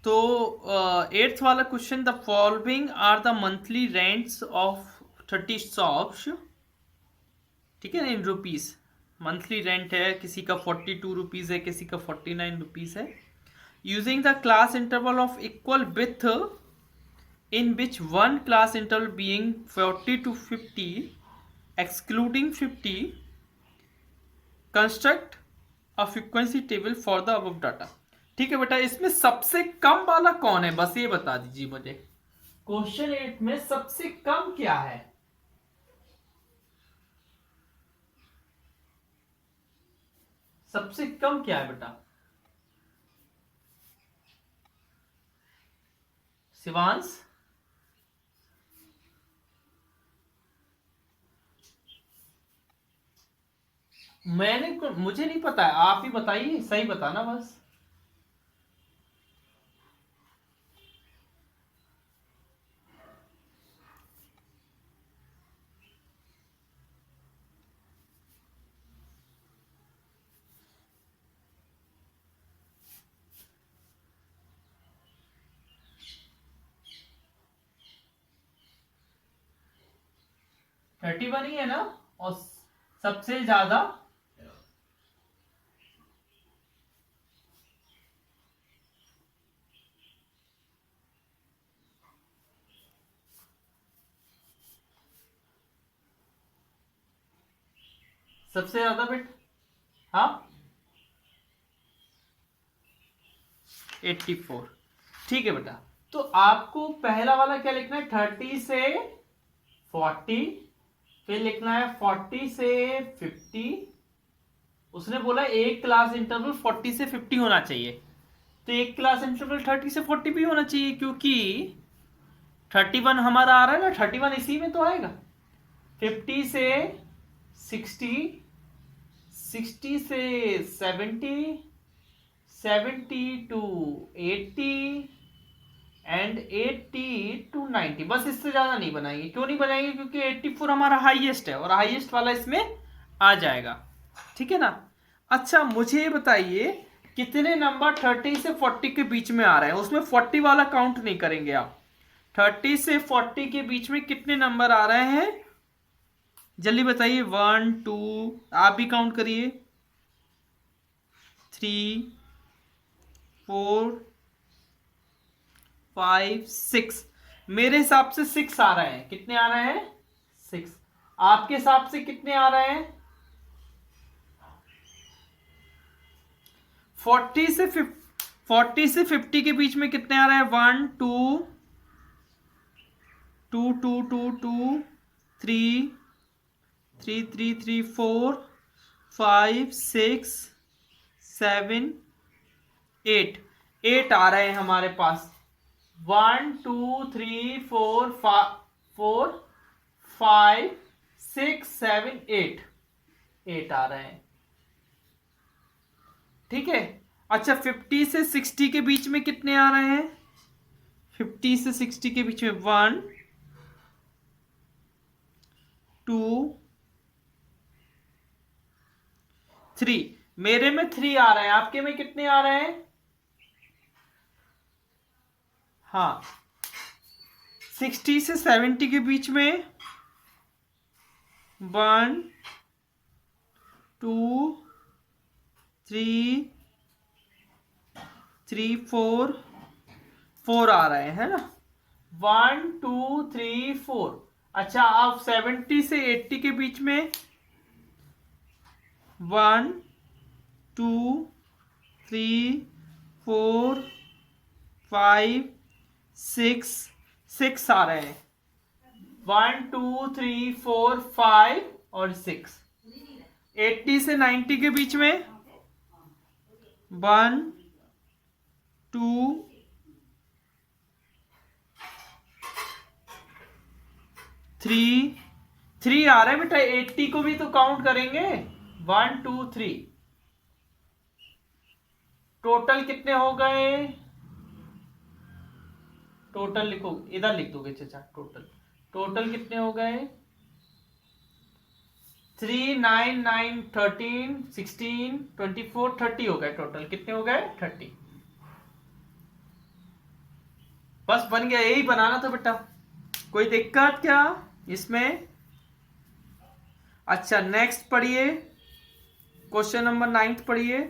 तो एट्थ वाला question, the following are the monthly rents of 30 shops, ठीक है ना, इन रुपीज। मंथली रेंट है, किसी का 42 रुपीज है, किसी का 49 रुपीज है। Using the class interval of equal with in which one class interval being 40 to 50 excluding 50 construct a frequency table for the above data। ठीक है बेटा, इसमें सबसे कम वाला कौन है, बस ये बता दीजिए मुझे। क्वेश्चन 8 में सबसे कम क्या है? सबसे कम क्या है बेटा? शिवांश, मुझे नहीं पता है, आप ही बताइए, सही बताना बस। थर्टी वन ही है ना? और सबसे ज्यादा सबसे ज्यादा बेट, हाँ 84। ठीक है बेटा, तो आपको पहला वाला क्या लिखना है? 30 से 40, फिर लिखना है 40 से 50। उसने बोला एक क्लास इंटरवल 40 से 50 होना चाहिए, तो एक क्लास इंटरवल 30 से 40 भी होना चाहिए, क्योंकि 31 हमारा आ रहा है ना, 31 इसी में तो आएगा। 50 से 60, 60 से 70, 70 टू 80 एंड 80 टू 90। बस इससे ज्यादा नहीं बनाएंगे। क्यों नहीं बनाएंगे? क्योंकि 84 हमारा हाईएस्ट है और हाईएस्ट वाला इसमें आ जाएगा। ठीक है ना? अच्छा मुझे ये बताइए, कितने नंबर 30 से 40 के बीच में आ रहे हैं? उसमें 40 वाला काउंट नहीं करेंगे आप। 30 से 40 के बीच में कितने नंबर आ रहे हैं, जल्दी बताइए। 1 2, आप भी काउंट करिए। 3 4 5 6। मेरे हिसाब से 6 आ रहे हैं। कितने आ रहे हैं? 6। आपके हिसाब से कितने आ रहे हैं? 40 से 50 के बीच में कितने आ रहे हैं? 1 2 2 2 2 2 3 3 3 3 4 5 6 7 8। 8 आ रहे हैं हमारे पास। 1 2 3 4 4 5 6 7 8। 8 आ रहे हैं। ठीक है। अच्छा 50 से 60 के बीच में कितने आ रहे हैं? 50 से 60 के बीच में 1 2 3। मेरे में 3 आ रहे हैं, आपके में कितने आ रहे हैं? हाँ 60 से 70 के बीच में 1 2 3 3 4 4 आ रहे हैं, है ना? 1 2 3 4। अच्छा अब 70 से 80 के बीच में 1 2 3 4 5 6 6 आ रहे हैं। 1 2 3 4 5 और 6। 80 से 90 के बीच में 1 2 3 3 आ रहे हैं बेटा। 80 को भी तो काउंट करेंगे। 1 2 3। टोटल कितने हो गए? टोटल लिखो, इधर लिख दोगे चाचा। टोटल टोटल कितने हो गए? 3 9 9 13 16 24 30 हो गए। टोटल कितने हो गए? 30। बस बन गया, यही बनाना था बेटा, कोई दिक्कत क्या इसमें? अच्छा नेक्स्ट पढ़िए, क्वेश्चन नंबर 9 पढ़िए।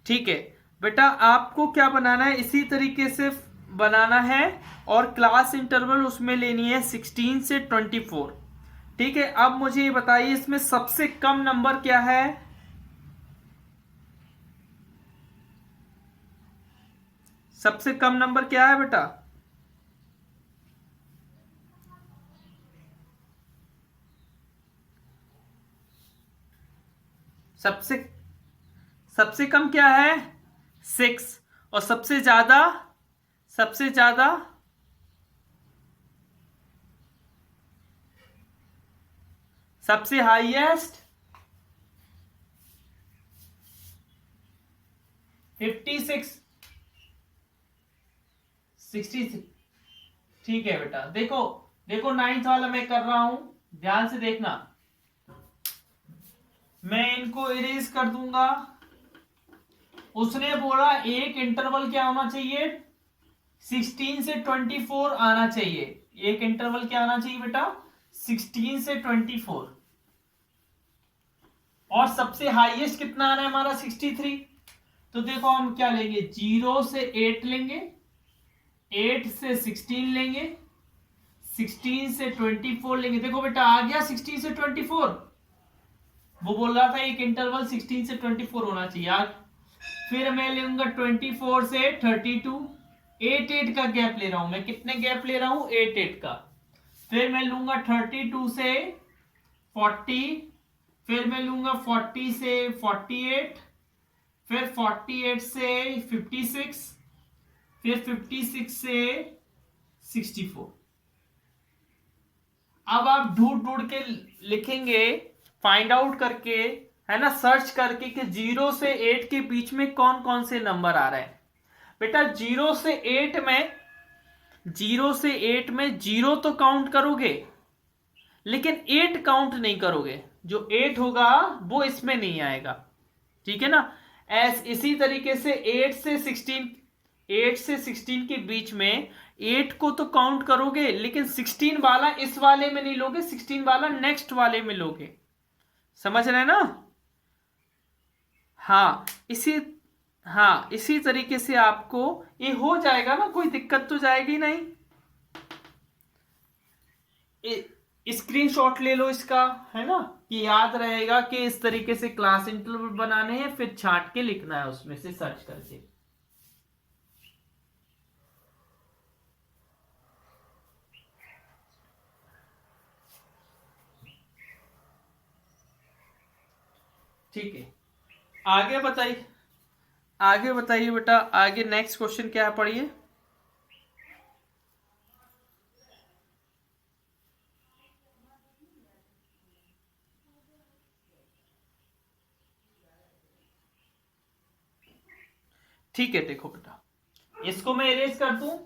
ठीक है बेटा, आपको क्या बनाना है, इसी तरीके से बनाना है, और क्लास इंटरवल उसमें लेनी है 16 से 24। ठीक है, अब मुझे ये बताइए इसमें सबसे कम नंबर क्या है? सबसे कम नंबर क्या है बेटा? सबसे सबसे कम क्या है? 6। और सबसे ज्यादा? सबसे ज्यादा? सबसे हाईएस्ट? 56, 66। ठीक है बेटा, देखो देखो 9th वाला मैं कर रहा हूं, ध्यान से देखना, मैं इनको इरेज कर दूंगा। उसने बोला एक इंटरवल क्या होना चाहिए, 16 से 24 आना चाहिए। एक इंटरवल क्या आना चाहिए बेटा, 16 से 24। और सबसे हाईएस्ट कितना आना है हमारा, 63। तो देखो हम क्या लेंगे, 0 से 8 लेंगे, 8 से 16 लेंगे, 16 से 24 लेंगे। देखो बेटा आ गया 16 से 24। वो बोल रहा था एक इंटरवल 16 से 24 होना चाहिए आज। फिर मैं लूंगा 24 से 32, 8 का गैप ले रहा हूं मैं, कितने गैप ले रहा हूं, 8 का। फिर मैं लूंगा 32 से 40, फिर मैं लूंगा 40 से 48, फिर 48 से 56, फिर 56 से 64। अब आप ढूंढ ढूंढ के लिखेंगे, फाइंड आउट करके, है ना, सर्च करके कि 0 से 8 के बीच में कौन कौन से नंबर आ रहे हैं। बेटा 0 से 8 में, 0 से 8 में 0 तो काउंट करोगे, लेकिन 8 काउंट नहीं करोगे। जो 8 होगा वो इसमें नहीं आएगा, ठीक है ना। इसी तरीके से 8 से 16, 8 से 16 के बीच में 8 को तो काउंट करोगे, लेकिन 16 वाला इस वाले में नहीं लोगे, 16 वाला नेक्स्ट वाले में लोगे। समझ रहे हैं ना? हाँ इसी हाँ इसी तरीके से आपको ये हो जाएगा ना, कोई दिक्कत तो जाएगी नहीं। स्क्रीनशॉट ले लो इसका, है ना, कि याद रहेगा कि इस तरीके से क्लास इंटरवल बनाने हैं, फिर छांट के लिखना है उसमें से सर्च करके। ठीक है, आगे बताइए, आगे बताइए बेटा, आगे नेक्स्ट क्वेश्चन क्या है, पढ़िए। ठीक है, देखो बेटा, इसको मैं इरेज कर दूं।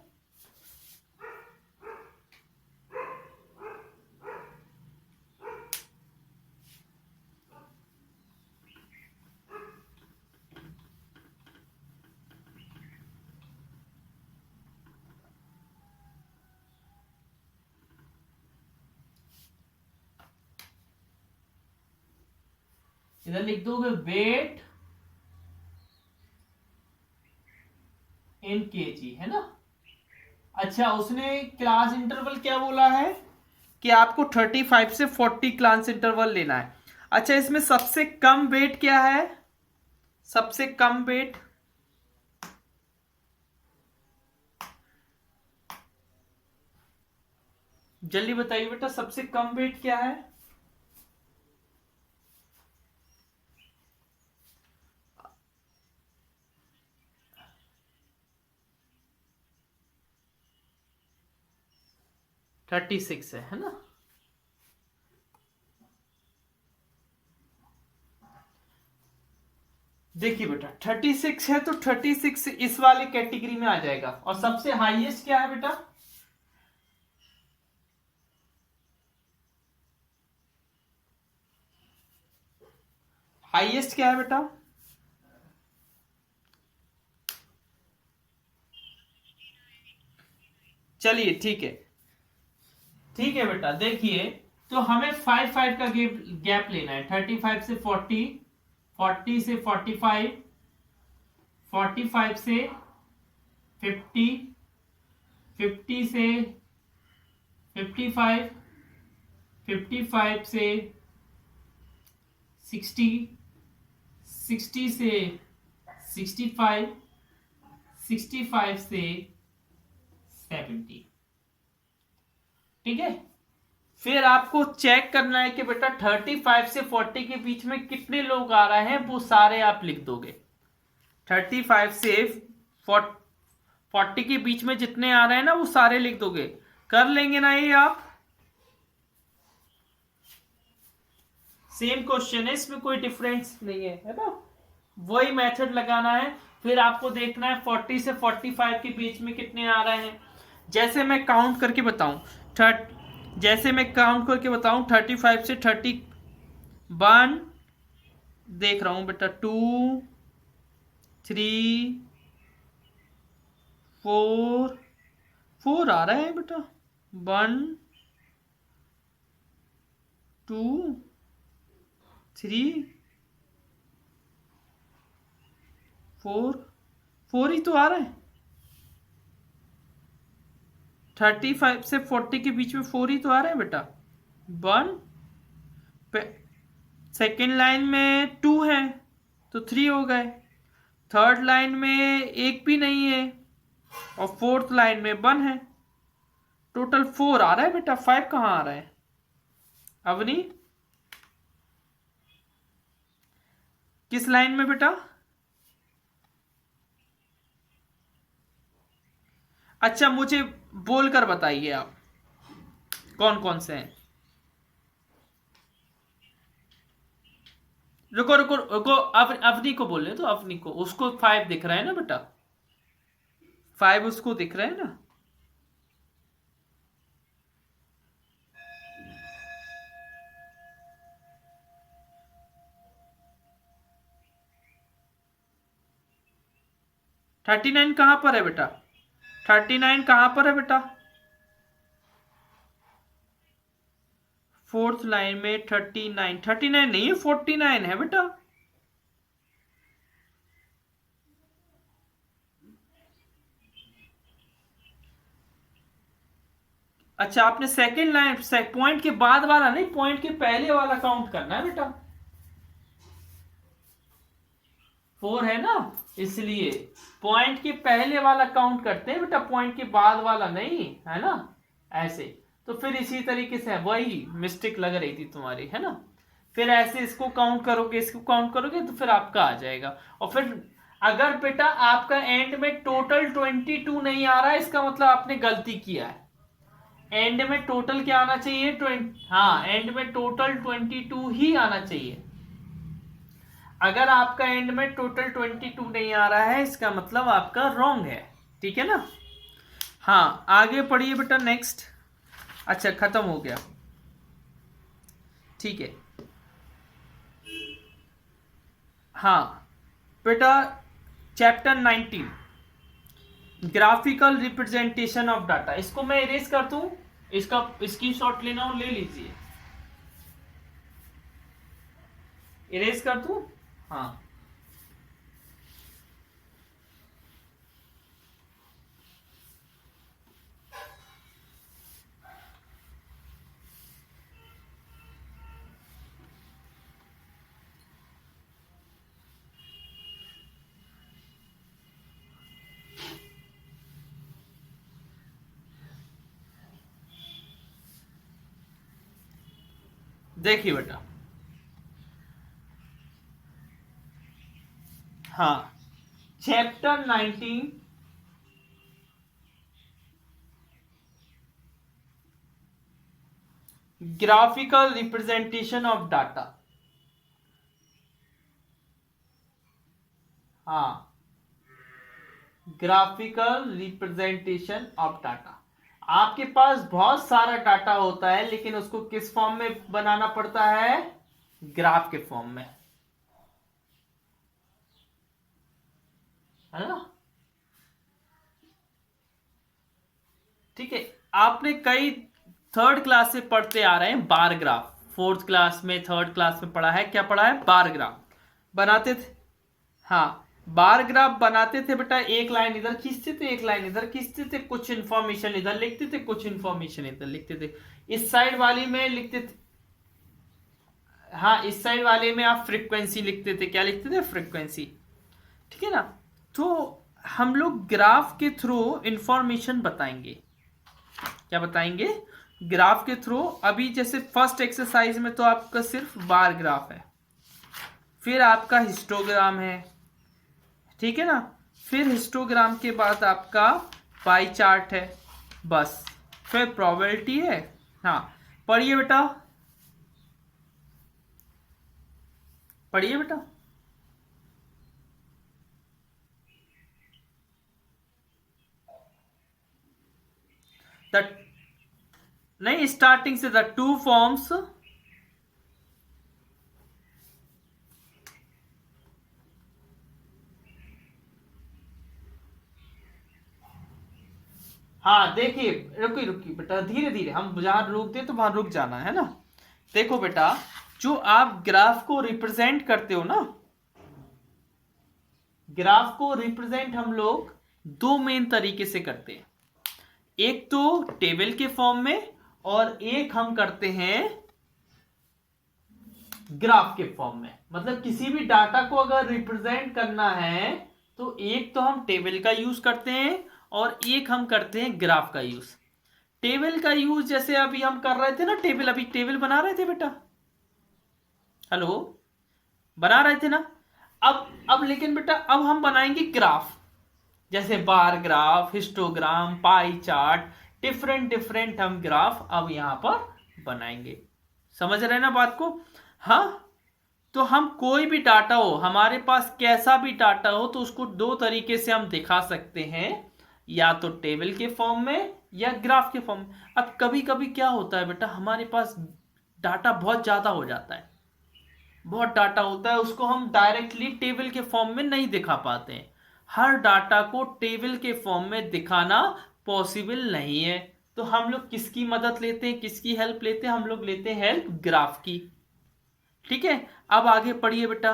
इधर लिख दोगे वेट इन केजी, है ना। अच्छा, उसने क्लास इंटरवल क्या बोला है कि आपको 35 से 40 क्लास इंटरवल लेना है। अच्छा, इसमें सबसे कम वेट क्या है, सबसे कम वेट? जल्दी बताइए बेटा, सबसे कम वेट क्या है? थर्टी सिक्स है ना। देखिए बेटा 36 है तो 36 इस वाले कैटेगरी में आ जाएगा। और सबसे हाईएस्ट क्या है बेटा? हाईएस्ट क्या है बेटा? चलिए ठीक है, ठीक है बेटा। देखिए तो हमें 5 का गैप लेना है। 35 से 40, 40 से 45, 45 से 50, 50 से 55, 55 से 60, 60 से 65, 65 से 70। ठीक है, फिर आपको चेक करना है कि बेटा 35 से 40 के बीच में कितने लोग आ रहे हैं, वो सारे आप लिख दोगे। 35 से 40 के बीच में जितने आ रहे हैं ना, वो सारे लिख दोगे। कर लेंगे ना ये आप? सेम क्वेश्चन है, इसमें कोई डिफरेंस नहीं है ना? वही मेथड लगाना है। फिर आपको देखना है 40 से 45 के बीच में कितने आ रहे हैं। जैसे मैं काउंट करके बताऊं, 35 से 31 देख रहा हूं बेटा, 2, 3, 4 आ रहा है बेटा। 1, 2, 3, 4 ही तो आ रहा है। 35 से 40 के बीच में 4 ही तो आ रहा है बेटा। 1, सेकेंड लाइन में 2 है तो 3 हो गए। थर्ड लाइन में एक भी नहीं है और फोर्थ लाइन में 1 है। टोटल 4 आ रहा है बेटा, 5 कहां आ रहा है अवनी? किस लाइन में बेटा? अच्छा मुझे बोलकर बताइए आप कौन कौन से हैं। रुको रुको रुको, अवनी को बोल रहे तो अवनी को, उसको 5 दिख रहा है ना बेटा? 5 उसको दिख रहा है ना? थर्टी नाइन कहां पर है बेटा? 39 कहां पर है बेटा? फोर्थ लाइन में 39, 39 नहीं है, 49 है बेटा। अच्छा आपने सेकेंड लाइन पॉइंट के बाद वाला नहीं, पॉइंट के पहले वाला काउंट करना है बेटा। 4 है ना, इसलिए पॉइंट के पहले वाला काउंट करते हैं बेटा, पॉइंट के बाद वाला नहीं, है ना? ऐसे तो फिर इसी तरीके से वही मिस्टेक लग रही थी तुम्हारी, है ना? फिर ऐसे इसको काउंट करोगे, इसको काउंट करोगे तो फिर आपका आ जाएगा। और फिर अगर बेटा आपका एंड में टोटल 22 नहीं आ रहा है, इसका मतलब आपने गलती किया है। एंड में टोटल क्या आना चाहिए? 20। हाँ, एंड में टोटल 22 ही आना चाहिए। अगर आपका एंड में टोटल 22 नहीं आ रहा है, इसका मतलब आपका रॉन्ग है। ठीक है ना? हाँ आगे पढ़िए बेटा नेक्स्ट। अच्छा खत्म हो गया, ठीक है। हाँ बेटा chapter 19 graphical representation of data, इसको मैं इरेज कर दूं, इसका स्क्रीनशॉट लेना हो ले लीजिए। इरेज कर दूं? हाँ देखिए बेटा, हाँ chapter 19 graphical representation of data. हाँ, ग्राफिकल रिप्रेजेंटेशन ऑफ डाटा। आपके पास बहुत सारा डाटा होता है, लेकिन उसको किस फॉर्म में बनाना पड़ता है? ग्राफ के फॉर्म में, है ना? ठीक है। आपने कई थर्ड क्लास से पढ़ते आ रहे हैं बार ग्राफ, फोर्थ क्लास में, थर्ड क्लास में पढ़ा है, क्या पढ़ा है? बार ग्राफ बनाते थे। हाँ, बार ग्राफ बनाते थे बेटा, एक लाइन इधर खींचते थे, एक लाइन इधर खींचते थे, कुछ इंफॉर्मेशन इधर लिखते थे, कुछ इंफॉर्मेशन इधर लिखते थे। इस साइड वाली में लिखते थे, हाँ, इस साइड वाले में आप फ्रीक्वेंसी लिखते थे। क्या लिखते थे? फ्रीक्वेंसी। ठीक है ना? तो हम लोग ग्राफ के थ्रू इंफॉर्मेशन बताएंगे। क्या बताएंगे? ग्राफ के थ्रू। अभी जैसे फर्स्ट एक्सरसाइज में तो आपका सिर्फ बार ग्राफ है, फिर आपका हिस्टोग्राम है, ठीक है ना? फिर हिस्टोग्राम के बाद आपका पाई चार्ट है, बस। फिर प्रोबेबिलिटी है। हाँ, पढ़िए बेटा, पढ़िए बेटा। द नहीं, स्टार्टिंग से, द टू फॉर्म्स। हाँ, देखिए, रुकिए रुकिए बेटा, धीरे धीरे, हम जहां रुक दे तो वहां रुक जाना है ना। देखो बेटा, जो आप ग्राफ को रिप्रेजेंट करते हो ना, ग्राफ को रिप्रेजेंट हम लोग दो मेन तरीके से करते हैं। एक तो टेबल के फॉर्म में, और एक हम करते हैं ग्राफ के फॉर्म में। मतलब किसी भी डाटा को अगर रिप्रेजेंट करना है तो एक तो हम टेबल का यूज करते हैं, और एक हम करते हैं ग्राफ का यूज। टेबल का यूज जैसे अभी हम कर रहे थे ना, टेबल, अभी टेबल बना रहे थे बेटा, हेलो, बना रहे थे ना? अब लेकिन बेटा, अब हम बनाएंगे ग्राफ, जैसे bar graph, histogram, pie chart, different different हम ग्राफ अब यहां पर बनाएंगे। समझ रहे हैं ना बात को? हाँ। तो हम कोई भी डाटा हो, हमारे पास कैसा भी डाटा हो, तो उसको दो तरीके से हम दिखा सकते हैं, या तो टेबल के फॉर्म में या ग्राफ के फॉर्म में। अब कभी कभी क्या होता है बेटा, हमारे पास डाटा बहुत ज्यादा हो जाता है, बहुत डाटा होता है, उसको हम डायरेक्टली टेबल के फॉर्म में नहीं दिखा पाते हैं। हर डाटा को टेबल के फॉर्म में दिखाना पॉसिबल नहीं है। तो हम लोग किसकी मदद लेते हैं, किसकी हेल्प लेते हैं? हम लोग लेते हैं हेल्प ग्राफ की। ठीक है, अब आगे पढ़िए बेटा।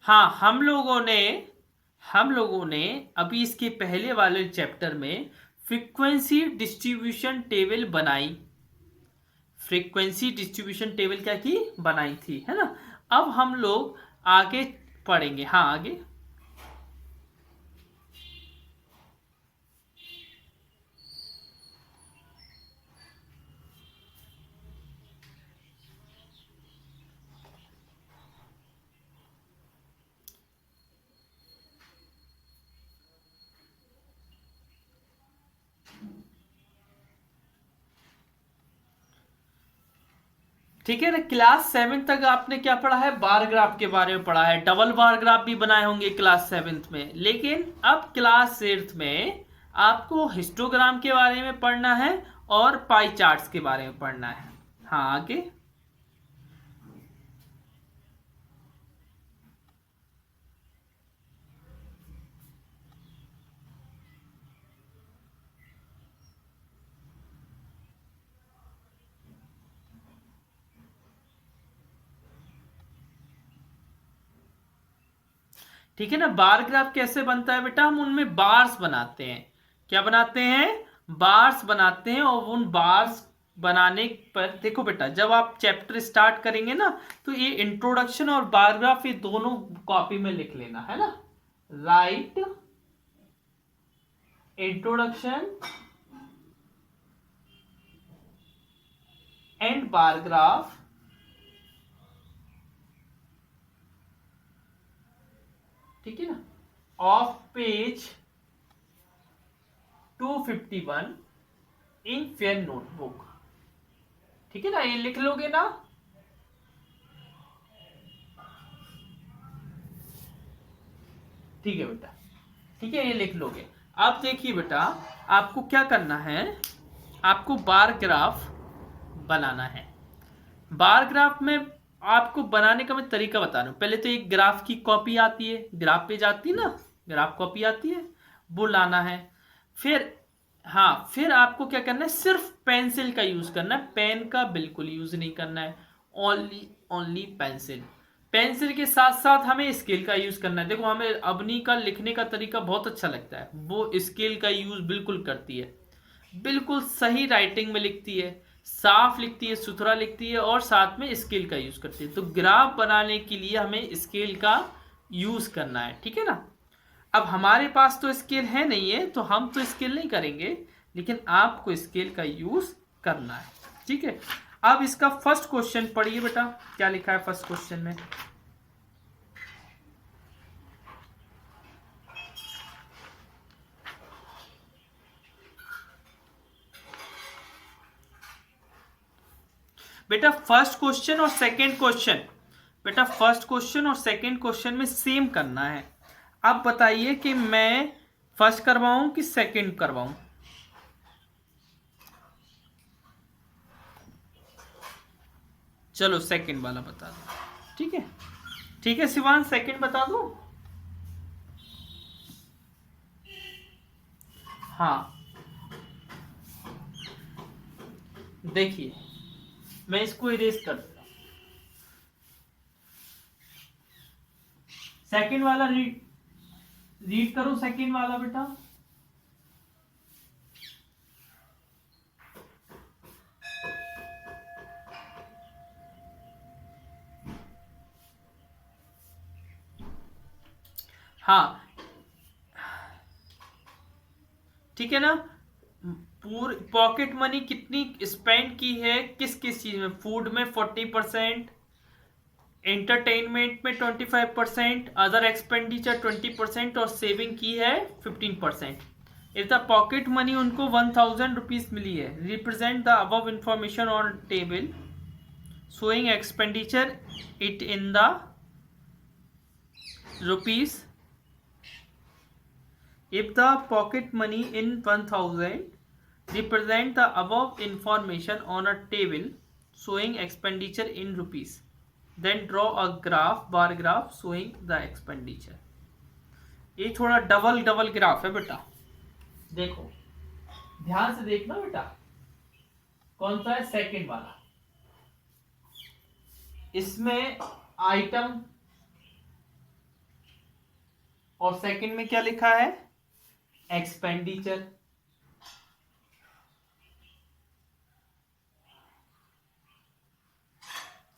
हाँ, हम लोगों ने अभी इसके पहले वाले चैप्टर में फ्रीक्वेंसी डिस्ट्रीब्यूशन टेबल बनाई। फ्रीक्वेंसी डिस्ट्रीब्यूशन टेबल क्या की? बनाई थी, है ना? अब हम लोग आगे पढ़ेंगे। हाँ, आगे। ठीक है ना? क्लास 7 तक आपने क्या पढ़ा है? बार ग्राफ के बारे में पढ़ा है, डबल बार ग्राफ भी बनाए होंगे क्लास 7 में। लेकिन अब क्लास 8 में आपको हिस्टोग्राम के बारे में पढ़ना है, और पाई चार्ट्स के बारे में पढ़ना है। हाँ, आगे। ठीक है ना? बार ग्राफ कैसे बनता है बेटा? हम उनमें बार्स बनाते हैं। क्या बनाते हैं? बार्स बनाते हैं। और उन बार्स बनाने पर देखो बेटा, जब आप चैप्टर स्टार्ट करेंगे ना, तो ये इंट्रोडक्शन और बार ग्राफ, ये दोनों कॉपी में लिख लेना, है ना? Right introduction and bar graph ठीक है ना, of page 251 in fair notebook. ठीक है ना, ये लिख लोगे ना। ठीक है बेटा, ठीक है, ये लिख लोगे। अब देखिए बेटा, आपको क्या करना है, आपको बार ग्राफ बनाना है। बार ग्राफ में आपको बनाने का मैं तरीका बता रहा हूं। पहले तो एक ग्राफ की कॉपी आती है, ग्राफ पेज आती है ना, ग्राफ कॉपी आती है, वो लाना है। फिर हाँ, फिर आपको क्या करना है, सिर्फ पेंसिल का यूज करना है, पेन का बिल्कुल यूज नहीं करना है, ओनली पेंसिल। पेंसिल के साथ साथ हमें स्केल का यूज करना है। देखो, हमें अवनी का लिखने का तरीका बहुत अच्छा लगता है, वो स्केल का यूज बिल्कुल करती है, बिल्कुल सही राइटिंग में लिखती है, साफ लिखती है, सुथरा लिखती है, और साथ में स्केल का यूज करती है। तो ग्राफ बनाने के लिए हमें स्केल का यूज करना है, ठीक है ना। अब हमारे पास तो स्केल है नहीं है, तो हम तो स्केल नहीं करेंगे, लेकिन आपको स्केल का यूज करना है, ठीक है। अब इसका फर्स्ट क्वेश्चन पढ़िए बेटा, क्या लिखा है फर्स्ट क्वेश्चन में। बेटा फर्स्ट क्वेश्चन और सेकंड क्वेश्चन, बेटा फर्स्ट क्वेश्चन और सेकंड क्वेश्चन में सेम करना है। अब बताइए कि मैं फर्स्ट करवाऊं कि सेकंड करवाऊं। चलो सेकंड वाला बता दो, ठीक है, ठीक है शिवान, सेकंड बता दो। हाँ देखिए, मैं इसको इरेज कर देता हूं। सेकंड वाला रीड करो, सेकंड वाला बेटा। हाँ ठीक है ना, पूरी पॉकेट मनी कितनी स्पेंड की है, किस किस चीज में, फूड में 40%, एंटरटेनमेंट में 25%, अदर एक्सपेंडिचर 20%, और सेविंग की है 15%। इफ द पॉकेट मनी उनको 1000 रुपीज मिली है, represent the above information on table showing expenditure it in the rupees. If the pocket money in 1000 represent the above information on a table showing expenditure in rupees, then draw a graph, bar graph showing the expenditure। ये थोड़ा double graph है बेटा, देखो ध्यान से देखना बेटा, कौन सा है, सेकंड वाला। इसमें आइटम और सेकंड में क्या लिखा है, एक्सपेंडिचर।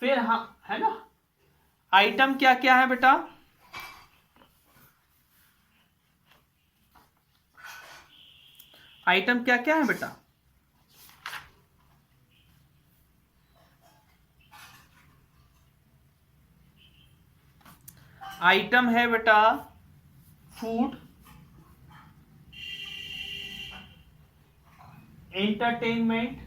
फिर हाँ है ना, आइटम क्या क्या है बेटा, आइटम क्या क्या है बेटा, आइटम है बेटा food, entertainment,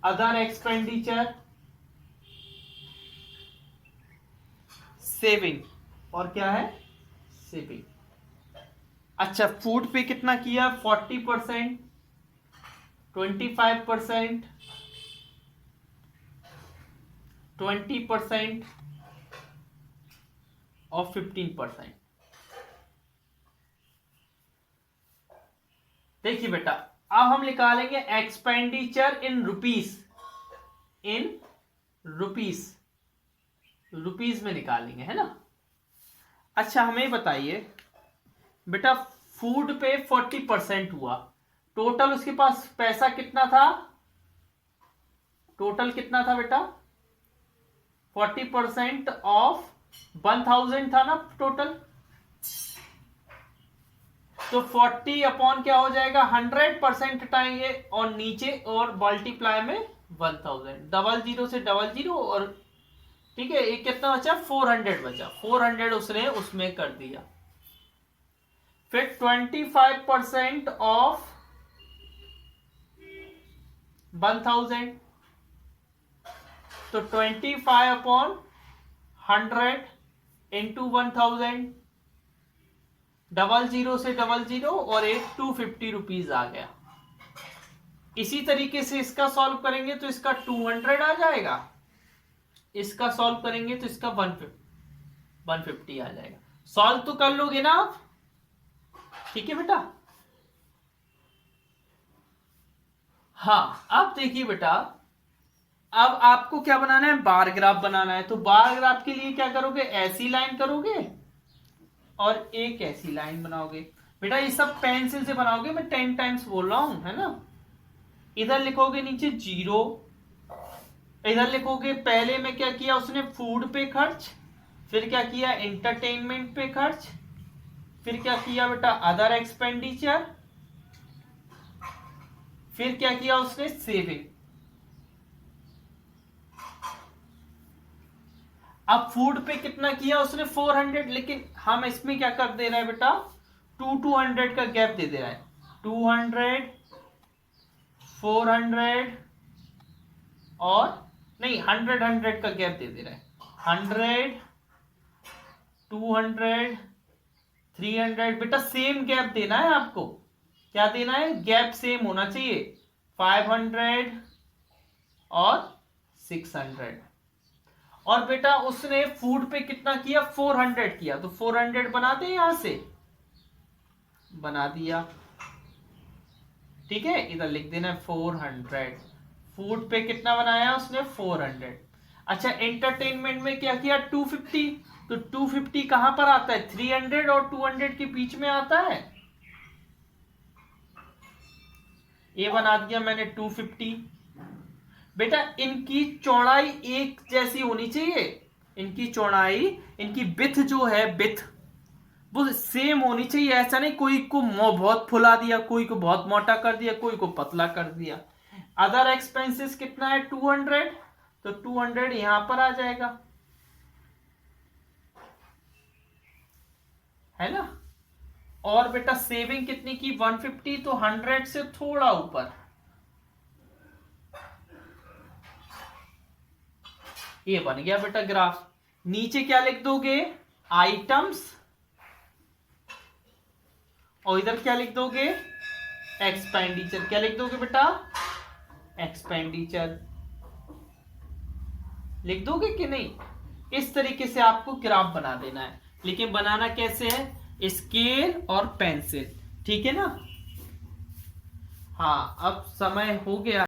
other expenditure, saving, और क्या है, सेविंग। अच्छा, फूड पे कितना किया, 40%, 25%, 20% और 15%। देखिए बेटा, अब हम निकालेंगे expenditure in rupees, in rupees, rupees में निकालेंगे, है ना। अच्छा हमें बताइए बेटा, फूड पे 40% हुआ, टोटल उसके पास पैसा कितना था, टोटल कितना था बेटा, 40% ऑफ 1000 था ना टोटल, तो 40 अपॉन क्या हो जाएगा, 100% हटाएंगे और नीचे और मल्टीप्लाई में 1000, डबल जीरो से डबल जीरो, और ठीक है, ये कितना बचा, 400 बचा, 400 उसने उसमें कर दिया, फिर 25% ऑफ 1000, तो 25/100 इंटू 1000, 00 से 00 और एक 250 रुपीज आ गया। इसी तरीके से इसका सॉल्व करेंगे तो इसका 200 आ जाएगा, इसका सॉल्व करेंगे तो इसका 150 आ जाएगा। सॉल्व तो कर लोगे ना आप? ठीक है बेटा। हाँ, अब देखिए बेटा, अब आपको क्या बनाना है, बार ग्राफ बनाना है। तो बार ग्राफ के लिए क्या करोगे, ऐसी लाइन करोगे और एक ऐसी लाइन बनाओगे। बेटा ये सब पेंसिल से बनाओगे, मैं 10 टाइम्स बोल रहा हूं, है ना। इधर लिखोगे नीचे 0, इधर लिखोगे पहले में क्या किया उसने, फूड पे खर्च, फिर क्या किया एंटरटेनमेंट पे खर्च, फिर क्या किया बेटा अदर एक्सपेंडिचर, फिर क्या किया उसने सेविंग। अब फूड पे कितना किया उसने 400, लेकिन हम इसमें क्या कर दे रहा है बेटा, 200 का गैप दे दे रहा है। 200, 400 और नहीं 100 का गैप दे दे रहा है। 100, 200, 300, बेटा सेम गैप देना है आपको। क्या देना है, गैप सेम होना चाहिए। 500 और 600। और बेटा उसने फूड पे कितना किया, 400 किया, तो 400 बना दे, यहां से बना दिया। ठीक है, इधर लिख देना 400। फूड पे कितना बनाया उसने, 400। अच्छा, एंटरटेनमेंट में क्या किया, 250, तो 250 कहां पर आता है, 300 और 200 के बीच में आता है। ये बना दिया मैंने 250। बेटा इनकी चौड़ाई एक जैसी होनी चाहिए, इनकी चौड़ाई, इनकी विड्थ जो है, विड्थ वो सेम होनी चाहिए। ऐसा नहीं कोई को बहुत फुला दिया, कोई को बहुत मोटा कर दिया, कोई को पतला कर दिया। अदर एक्सपेंसेस कितना है, 200, तो 200 यहां पर आ जाएगा, है ना। और बेटा सेविंग कितनी की, 150, तो 100 से थोड़ा ऊपर। ये बन गया बेटा ग्राफ। नीचे क्या लिख दोगे, आइटम्स, और इधर क्या लिख दोगे, एक्सपेंडिचर। क्या लिख दोगे बेटा, एक्सपेंडिचर लिख दोगे कि नहीं। इस तरीके से आपको ग्राफ बना देना है, लेकिन बनाना कैसे है, स्केल और पेंसिल। ठीक है ना। हाँ, अब समय हो गया।